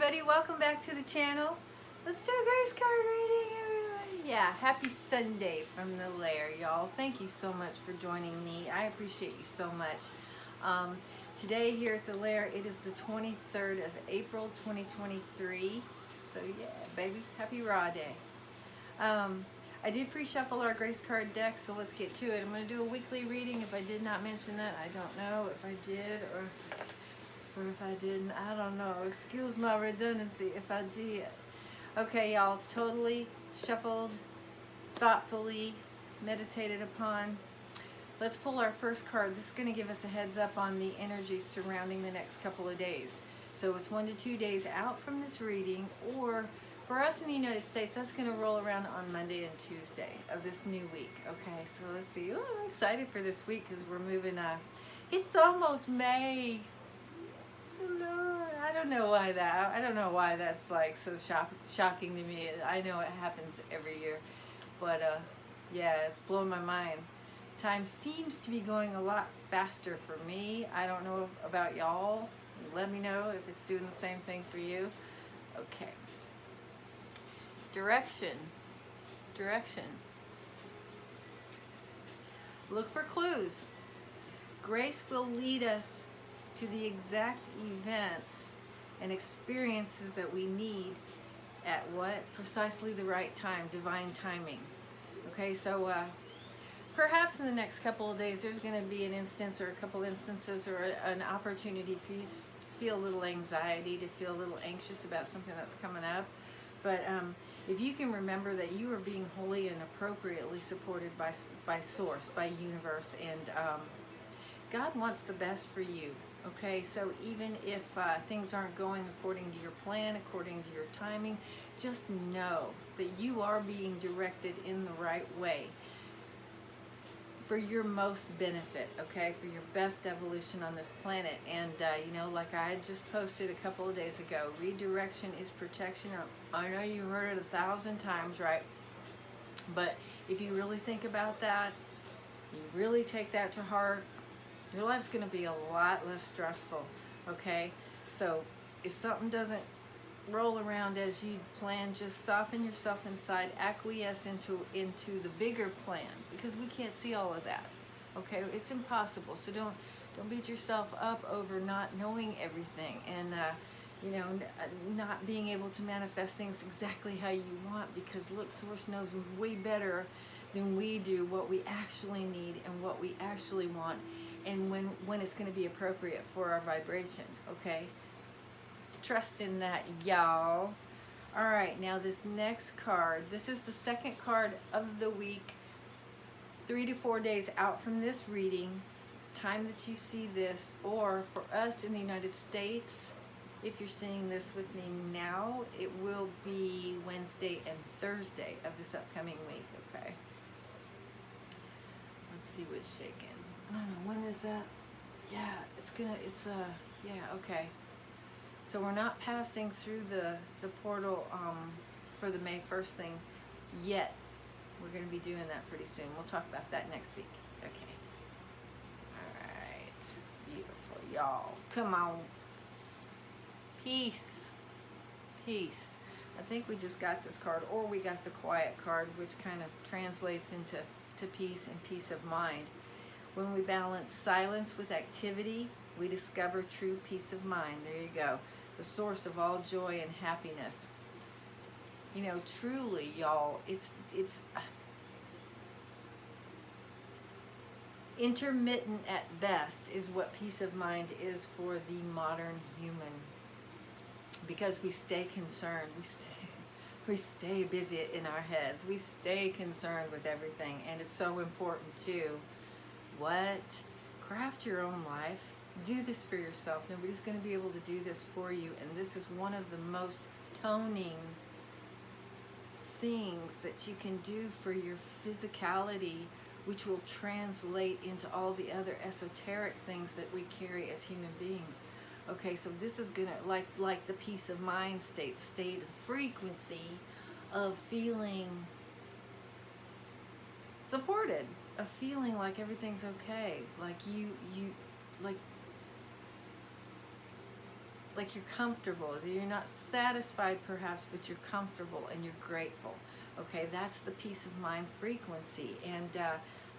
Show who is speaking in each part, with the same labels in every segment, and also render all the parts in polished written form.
Speaker 1: everybody, welcome back to the channel. Let's do a grace card reading, everybody. Yeah, happy Sunday from the lair, y'all. Thank you so much for joining me. I appreciate you so much. Today here at the lair, it is the 23rd of April 2023. So yeah, baby, happy Raw Day. I did pre-shuffle our grace card deck, so let's get to it. I'm going to do a weekly reading. If I did not mention that, I don't know if I did or if I didn't. I don't know. Excuse my redundancy if I did. Okay, y'all, totally shuffled, thoughtfully meditated upon. Let's pull our first card. This is going to give us a heads up on the energy surrounding the next couple of days. So it's 1 to 2 days out from this reading, or for us in the United States, that's going to roll around on Monday and Tuesday of this new week. Okay, so let's see. Ooh, I'm excited for this week because we're moving. It's almost May. Lord, I don't know why that's like so shocking to me. I know it happens every year, but yeah, it's blowing my mind. Time seems to be going a lot faster for me. I don't know about y'all. Let me know if it's doing the same thing for you. Okay. Direction. Look for clues. Grace will lead us to the exact events and experiences that we need at what? Precisely the right time, divine timing. Okay, so perhaps in the next couple of days there's going to be an instance or a couple instances or an opportunity for you to feel a little anxiety, to feel a little anxious about something that's coming up. But if you can remember that you are being wholly and appropriately supported by Source, by Universe, and God wants the best for you. Okay, so even if things aren't going according to your plan, according to your timing, just know that you are being directed in the right way for your most benefit, okay, for your best evolution on this planet. And you know, like I had just posted a couple of days ago, redirection is protection. I know you heard it 1,000 times, right? But if you really think about that, you really take that to heart, your life's going to be a lot less stressful, okay? So if something doesn't roll around as you plan, just soften yourself inside, acquiesce into the bigger plan, because we can't see all of that, okay? It's impossible. So don't beat yourself up over not knowing everything and you know, not being able to manifest things exactly how you want, because look, Source knows way better than we do what we actually need and what we actually want, and when it's going to be appropriate for our vibration, okay? Trust in that, y'all. All right, now this next card, this is the second card of the week, 3 to 4 days out from this reading, time that you see this, or for us in the United States, if you're seeing this with me now, it will be Wednesday and Thursday of this upcoming week, okay? Let's see what's shaking. I don't know, when is that? Yeah, yeah, okay. So we're not passing through the portal for the May 1st thing yet. We're going to be doing that pretty soon. We'll talk about that next week. Okay. All right. Beautiful, y'all. Come on. Peace. I think we just got this card, or we got the quiet card, which kind of translates into peace and peace of mind. When we balance silence with activity, we discover true peace of mind. There you go. The source of all joy and happiness. You know, truly, y'all, it's intermittent at best is what peace of mind is for the modern human. Because we stay concerned, we stay busy in our heads, we stay concerned with everything, and it's so important to craft your own life. Do this for yourself. Nobody's going to be able to do this for you, and this is one of the most toning things that you can do for your physicality, which will translate into all the other esoteric things that we carry as human beings. Okay, so this is gonna, like the peace of mind state, the frequency of feeling supported, of feeling like everything's okay, like you like like you're comfortable. You're not satisfied perhaps, but you're comfortable and you're grateful. Okay, that's the peace of mind frequency. And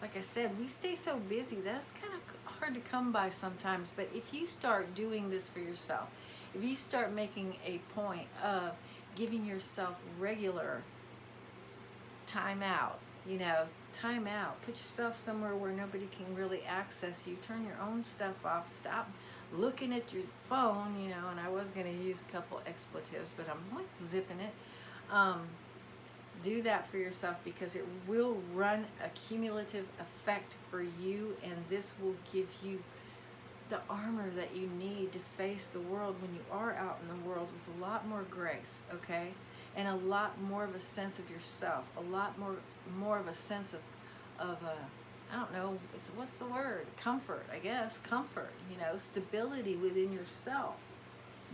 Speaker 1: like I said, we stay so busy, that's kind of hard to come by sometimes. But if you start doing this for yourself, if you start making a point of giving yourself regular time out, you know, time out, put yourself somewhere where nobody can really access you, turn your own stuff off, stop looking at your phone, you know, and I was going to use a couple expletives, but I'm like zipping it. Do that for yourself, because it will run a cumulative effect for you, and this will give you the armor that you need to face the world when you are out in the world with a lot more grace, okay? And a lot more of a sense of yourself, a lot more of a sense of I don't know, what's the word? Comfort, I guess, comfort, you know, stability within yourself,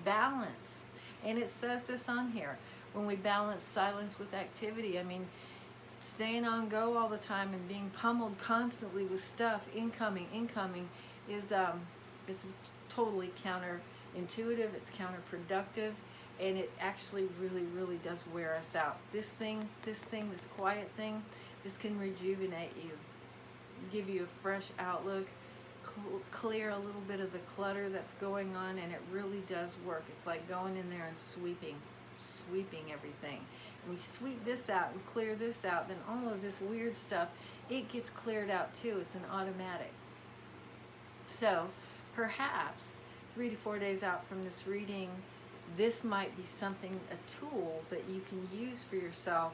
Speaker 1: balance. And it says this on here, when we balance silence with activity. I mean, staying on go all the time and being pummeled constantly with stuff, incoming, is it's totally counterintuitive, it's counterproductive, and it actually really does wear us out. This quiet thing, this can rejuvenate you, give you a fresh outlook, clear a little bit of the clutter that's going on, and it really does work. It's like going in there and sweeping everything. And we sweep this out and clear this out, then all of this weird stuff, it gets cleared out too. It's an automatic. So perhaps 3 to 4 days out from this reading, this might be something, a tool that you can use for yourself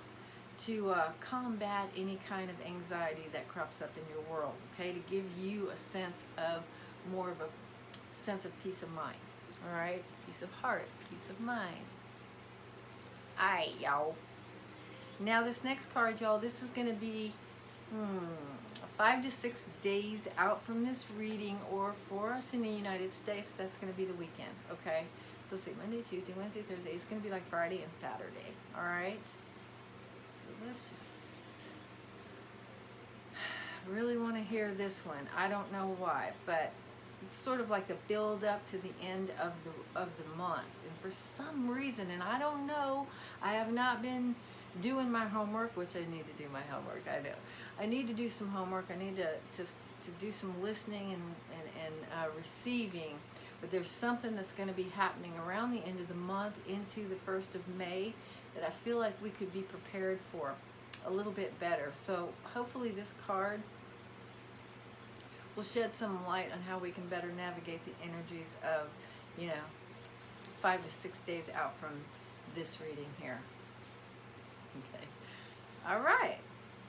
Speaker 1: to combat any kind of anxiety that crops up in your world, okay? To give you a sense of more of a sense of peace of mind, all right? Peace of heart, peace of mind. Aye, y'all. Now this next card, y'all, this is going to be 5 to 6 days out from this reading, or for us in the United States, that's going to be the weekend, okay? So let's see, Monday, Tuesday, Wednesday, Thursday. It's going to be like Friday and Saturday, all right? So let's just really want to hear this one. I don't know why, but it's sort of like a build up to the end of the month. And for some reason, and I don't know, I have not been doing my homework, which I need to do my homework, I know. I need to do some homework. I need to do some listening and receiving. But there's something that's going to be happening around the end of the month into the 1st of May that I feel like we could be prepared for a little bit better. So hopefully this card will shed some light on how we can better navigate the energies of, 5 to 6 days out from this reading here. Okay. All right.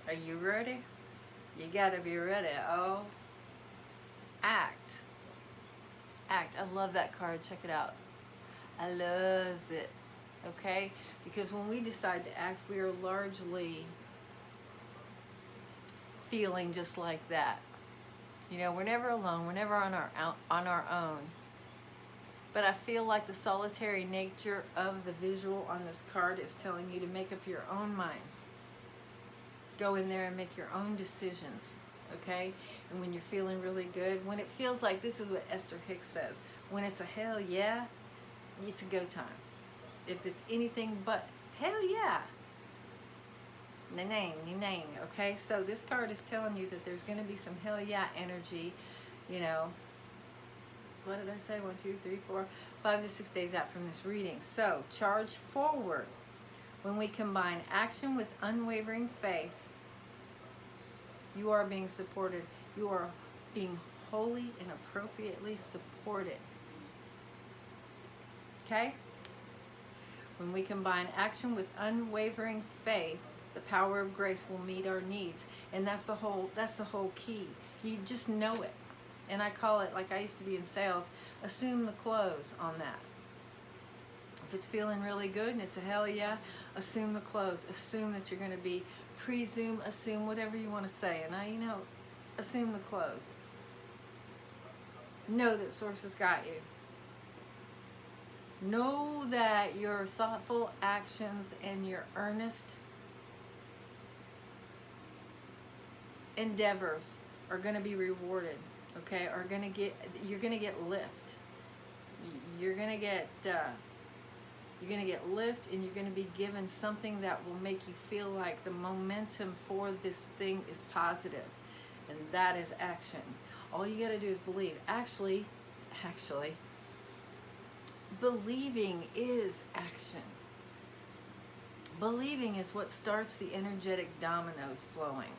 Speaker 1: Are you ready? You gotta be ready. Oh, act. Act. I love that card. Check it out. I love it. Okay? Because when we decide to act, we are largely feeling just like that. We're never alone. We're never on our own. But I feel like the solitary nature of the visual on this card is telling you to make up your own mind. Go in there and make your own decisions, okay? And when you're feeling really good, when it feels like, this is what Esther Hicks says, when it's a hell yeah, it's a go time. If it's anything but hell yeah, name, okay? So this card is telling you that there's going to be some hell yeah energy, what did I say? 1, 2, 3, 4, 5 to 6 days out from this reading. So charge forward. When we combine action with unwavering faith, you are being supported. You are being wholly and appropriately supported. Okay? When we combine action with unwavering faith, the power of grace will meet our needs. And that's the whole key. You just know it. And I call it, like I used to be in sales, assume the close on that. If it's feeling really good and it's a hell yeah, assume the close. Assume that you're going to be, presume, assume, whatever you want to say. And assume the close. Know that Source has got you. Know that your thoughtful actions and your earnest endeavors are going to be rewarded. Okay, you're going to get lift. You're gonna get lift, and you're gonna be given something that will make you feel like the momentum for this thing is positive, and that is action. All you gotta do is believe. Actually, believing is action. Believing is what starts the energetic dominoes flowing.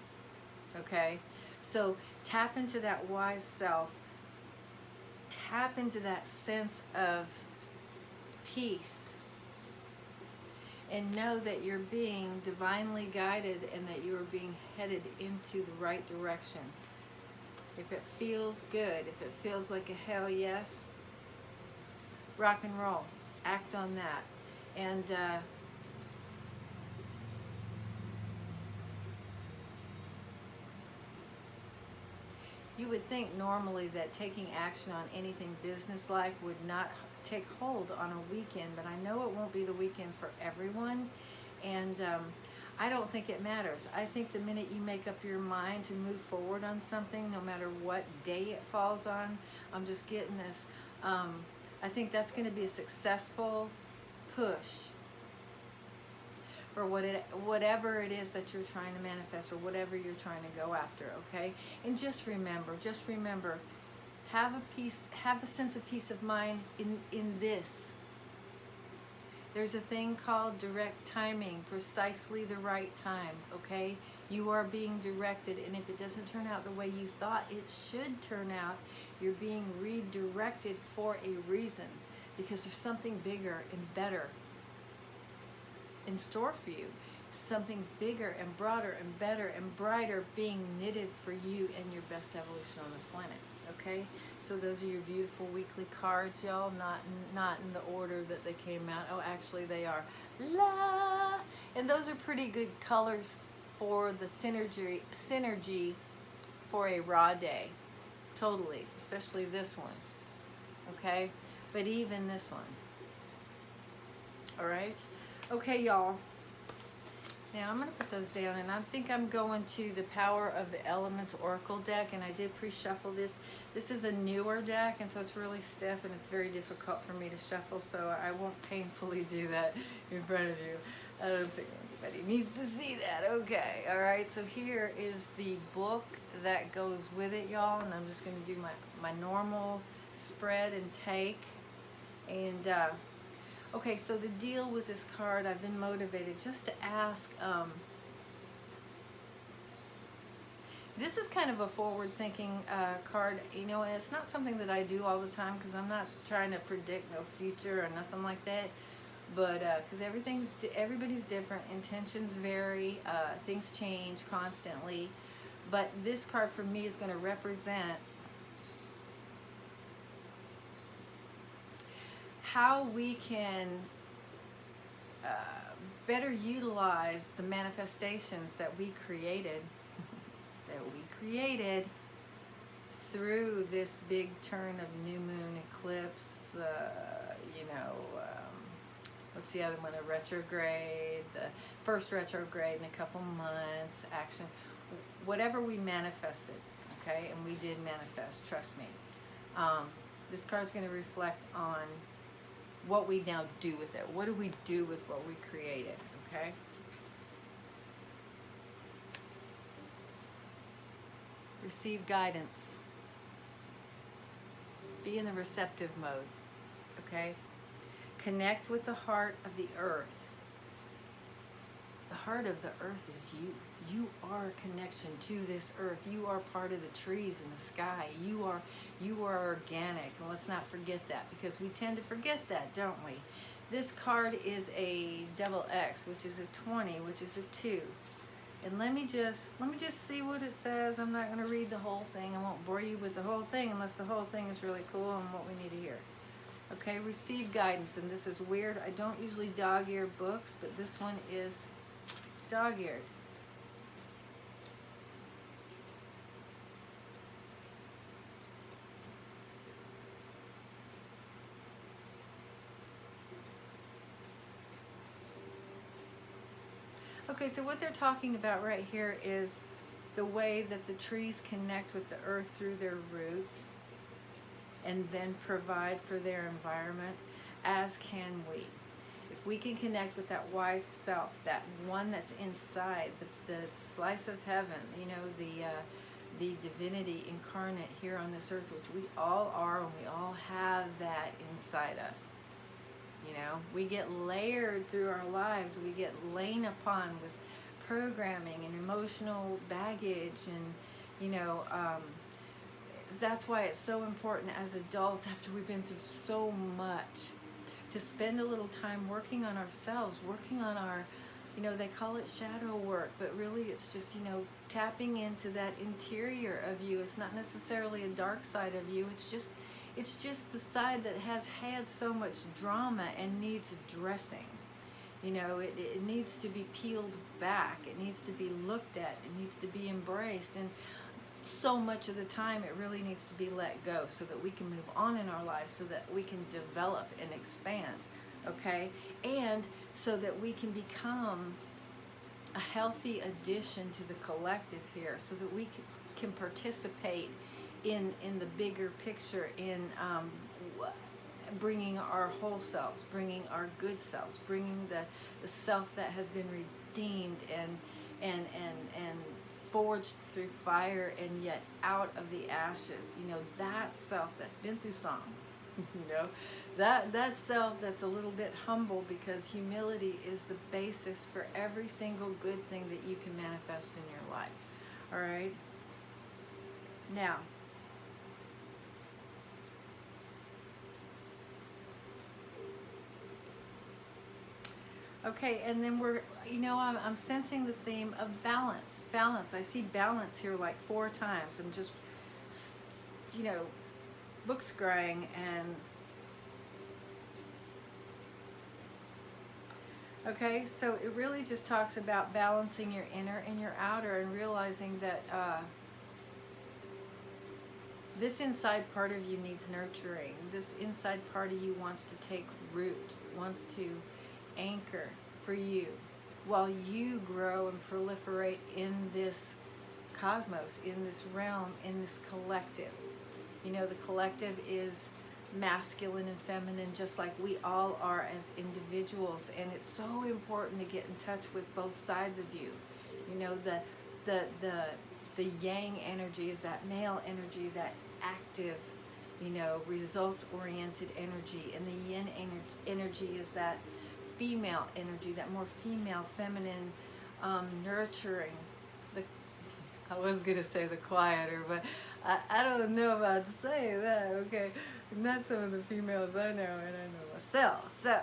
Speaker 1: Okay? So tap into that wise self. Tap into that sense of peace. And know that you're being divinely guided and that you are being headed into the right direction. If it feels good, if it feels like a hell yes, rock and roll. Act on that. And you would think normally that taking action on anything businesslike would not take hold on a weekend, but I know it won't be the weekend for everyone, and I don't think it matters. I think the minute you make up your mind to move forward on something, no matter what day it falls on, I'm just getting this, I think that's going to be a successful push for whatever it is that you're trying to manifest or whatever you're trying to go after, okay? And just remember, have a sense of peace of mind in this. There's a thing called direct timing, precisely the right time, okay? You are being directed, and if it doesn't turn out the way you thought it should turn out, you're being redirected for a reason, because there's something bigger and better in store for you. Something bigger and broader and better and brighter being knitted for you and your best evolution on this planet. Okay, so those are your beautiful weekly cards, y'all. Not in the order that they came out. Oh, actually they are. La, and those are pretty good colors for the synergy for a raw day. Totally, especially this one. Okay, but even this one. All right. Okay, y'all. Now I'm going to put those down, and I think I'm going to the Power of the Elements Oracle deck, and I did pre-shuffle this. This is a newer deck, and so it's really stiff, and it's very difficult for me to shuffle, so I won't painfully do that in front of you. I don't think anybody needs to see that. Okay, all right, so here is the book that goes with it, y'all, and I'm just going to do my normal spread and take, and okay, so the deal with this card, I've been motivated just to ask, this is kind of a forward-thinking card, you know, and it's not something that I do all the time because I'm not trying to predict no future or nothing like that, but because everybody's different, intentions vary, things change constantly, but this card for me is going to represent how we can better utilize the manifestations that we created, through this big turn of new moon eclipse, what's the other one, a retrograde, the first retrograde in a couple months, action, whatever we manifested, okay, and we did manifest, trust me. This card's going to reflect on what we now do with it. What do we do with what we created, okay? Receive guidance. Be in the receptive mode, okay? Connect with the heart of the earth. The heart of the earth is you. You are a connection to this earth. You are part of the trees and the sky. You are organic. And let's not forget that, because we tend to forget that, don't we? This card is a double X, which is a 20, which is a 2. And let me just see what it says. I'm not going to read the whole thing. I won't bore you with the whole thing unless the whole thing is really cool and what we need to hear. Okay, receive guidance. And this is weird. I don't usually dog-ear books, but this one is dog-eared. Okay, so what they're talking about right here is the way that the trees connect with the earth through their roots. and then provide for their environment, as can we. If we can connect with that wise self, that one that's inside, the slice of heaven, you know, the divinity incarnate here on this earth, which we all are, and we all have that inside us. You know, we get layered through our lives, we get lain upon with programming and emotional baggage, and you know, that's why it's so important as adults, after we've been through so much, to spend a little time working on ourselves, working on our, you know, they call it shadow work, but really it's just, you know, tapping into that interior of you. It's not necessarily a dark side of you. It's just the side that has had so much drama and needs addressing. You know, it needs to be peeled back. It needs to be looked at. It needs to be embraced. And so much of the time it really needs to be let go so that we can move on in our lives, so that we can develop and expand, okay? And so that we can become a healthy addition to the collective here, so that we can participate in the bigger picture, in bringing our whole selves, bringing our good selves, bringing the self that has been redeemed and forged through fire and yet out of the ashes. You know, that self that's been through some, you know, that self that's a little bit humble, because humility is the basis for every single good thing that you can manifest in your life. All right? Now, okay, and then we're, you know, I'm sensing the theme of balance. Balance. I see balance here like 4 times. I'm just, you know, book scrying, and okay, so it really just talks about balancing your inner and your outer, and realizing that this inside part of you needs nurturing. This inside part of you wants to take root, wants to anchor for you while you grow and proliferate in this cosmos, in this realm, in this collective. You know, the collective is masculine and feminine, just like we all are as individuals, and it's so important to get in touch with both sides of you. You know, the yang energy is that male energy, that active, you know, results oriented energy, and the yin energy is that female energy, that more female, feminine, nurturing. I was gonna say the quieter, but I don't know about to say that. Okay, not some of the females I know, and I know myself. So,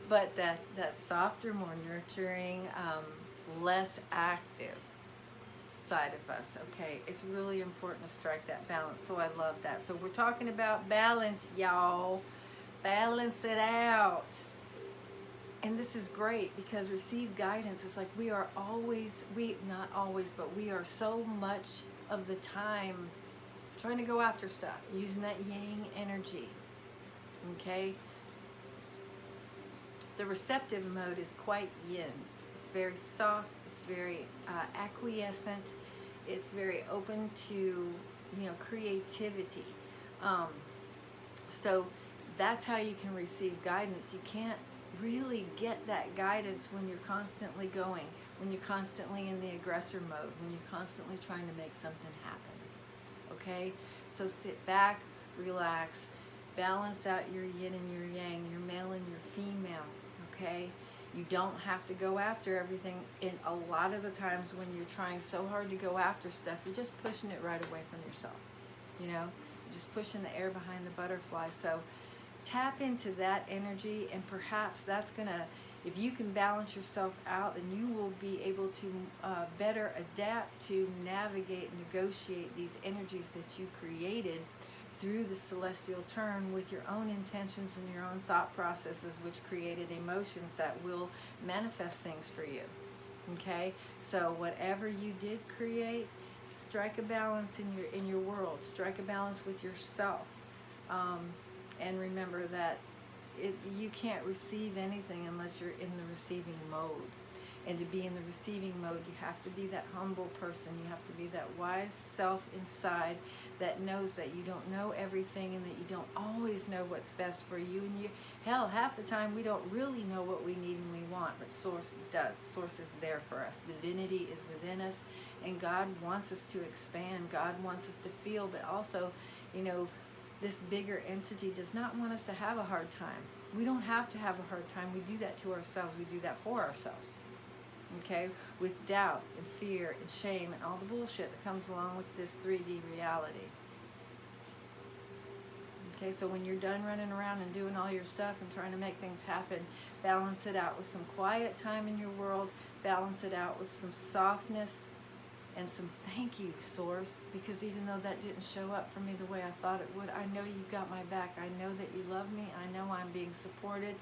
Speaker 1: but that softer, more nurturing, less active side of us. Okay, it's really important to strike that balance. So I love that. So we're talking about balance, y'all. Balance it out. And this is great, because receive guidance is like we are always, not always, but we are so much of the time trying to go after stuff, using that yang energy, okay? The receptive mode is quite yin. It's very soft, it's very acquiescent, it's very open to, you know, creativity. So that's how you can receive guidance. You can't really get that guidance when you're constantly going, when you're constantly in the aggressor mode, when you're constantly trying to make something happen. Okay? So sit back, relax, balance out your yin and your yang, your male and your female. Okay? You don't have to go after everything. And a lot of the times when you're trying so hard to go after stuff, you're just pushing it right away from yourself. You know? You're just pushing the air behind the butterfly. So tap into that energy, and perhaps that's gonna, if you can balance yourself out, then you will be able to better adapt to navigate and negotiate these energies that you created through the celestial turn with your own intentions and your own thought processes, which created emotions that will manifest things for you. Okay, so whatever you did create, strike a balance in your world, strike a balance with yourself. And remember that you can't receive anything unless you're in the receiving mode. And to be in the receiving mode, you have to be that humble person. You have to be that wise self inside that knows that you don't know everything and that you don't always know what's best for you. And hell, half the time we don't really know what we need and we want, but Source does. Source is there for us. Divinity is within us, and God wants us to expand. God wants us to feel, but also, this bigger entity does not want us to have a hard time. We don't have to have a hard time. We do that to ourselves. We do that for ourselves. Okay? With doubt and fear and shame and all the bullshit that comes along with this 3D reality. Okay, so when you're done running around and doing all your stuff and trying to make things happen, balance it out with some quiet time in your world. Balance it out with some softness and some thank you, Source, because even though that didn't show up for me the way I thought it would, I know you got my back. I know that you love me. I know I'm being supported.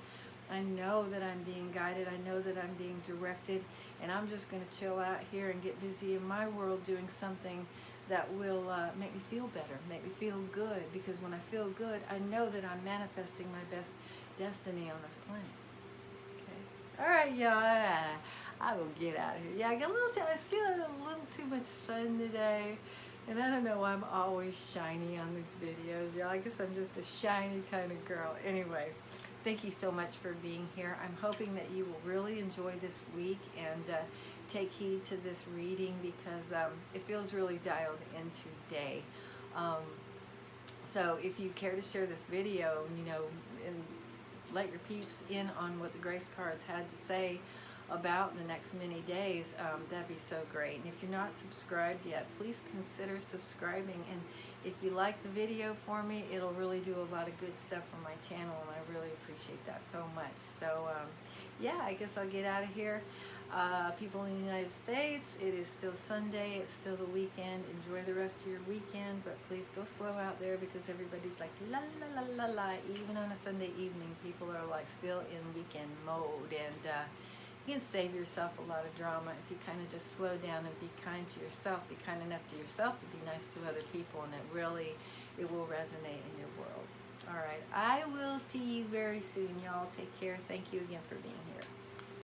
Speaker 1: I know that I'm being guided. I know that I'm being directed. And I'm just going to chill out here and get busy in my world doing something that will make me feel better, make me feel good. Because when I feel good, I know that I'm manifesting my best destiny on this planet. Okay? All right, y'all. I will get out of here. Yeah, I got a little time. I see a little too much sun today. And I don't know why I'm always shiny on these videos, y'all. I guess I'm just a shiny kind of girl. Anyway, thank you so much for being here. I'm hoping that you will really enjoy this week and take heed to this reading because it feels really dialed in today. So if you care to share this video, and let your peeps in on what the Grace cards had to say about the next many days, that'd be so great. And if you're not subscribed yet, please consider subscribing. And if you like the video for me, it'll really do a lot of good stuff for my channel, and I really appreciate that so much. So yeah, I guess I'll get out of here. People in the United States, it is still Sunday, it's still the weekend. Enjoy the rest of your weekend, but please go slow out there because everybody's like la la la la la. Even on a Sunday evening, people are like still in weekend mode, and you can save yourself a lot of drama if you kind of just slow down and be kind to yourself. Be kind enough to yourself to be nice to other people, and it will resonate in your world. All right, I will see you very soon, y'all. Take care. Thank you again for being here.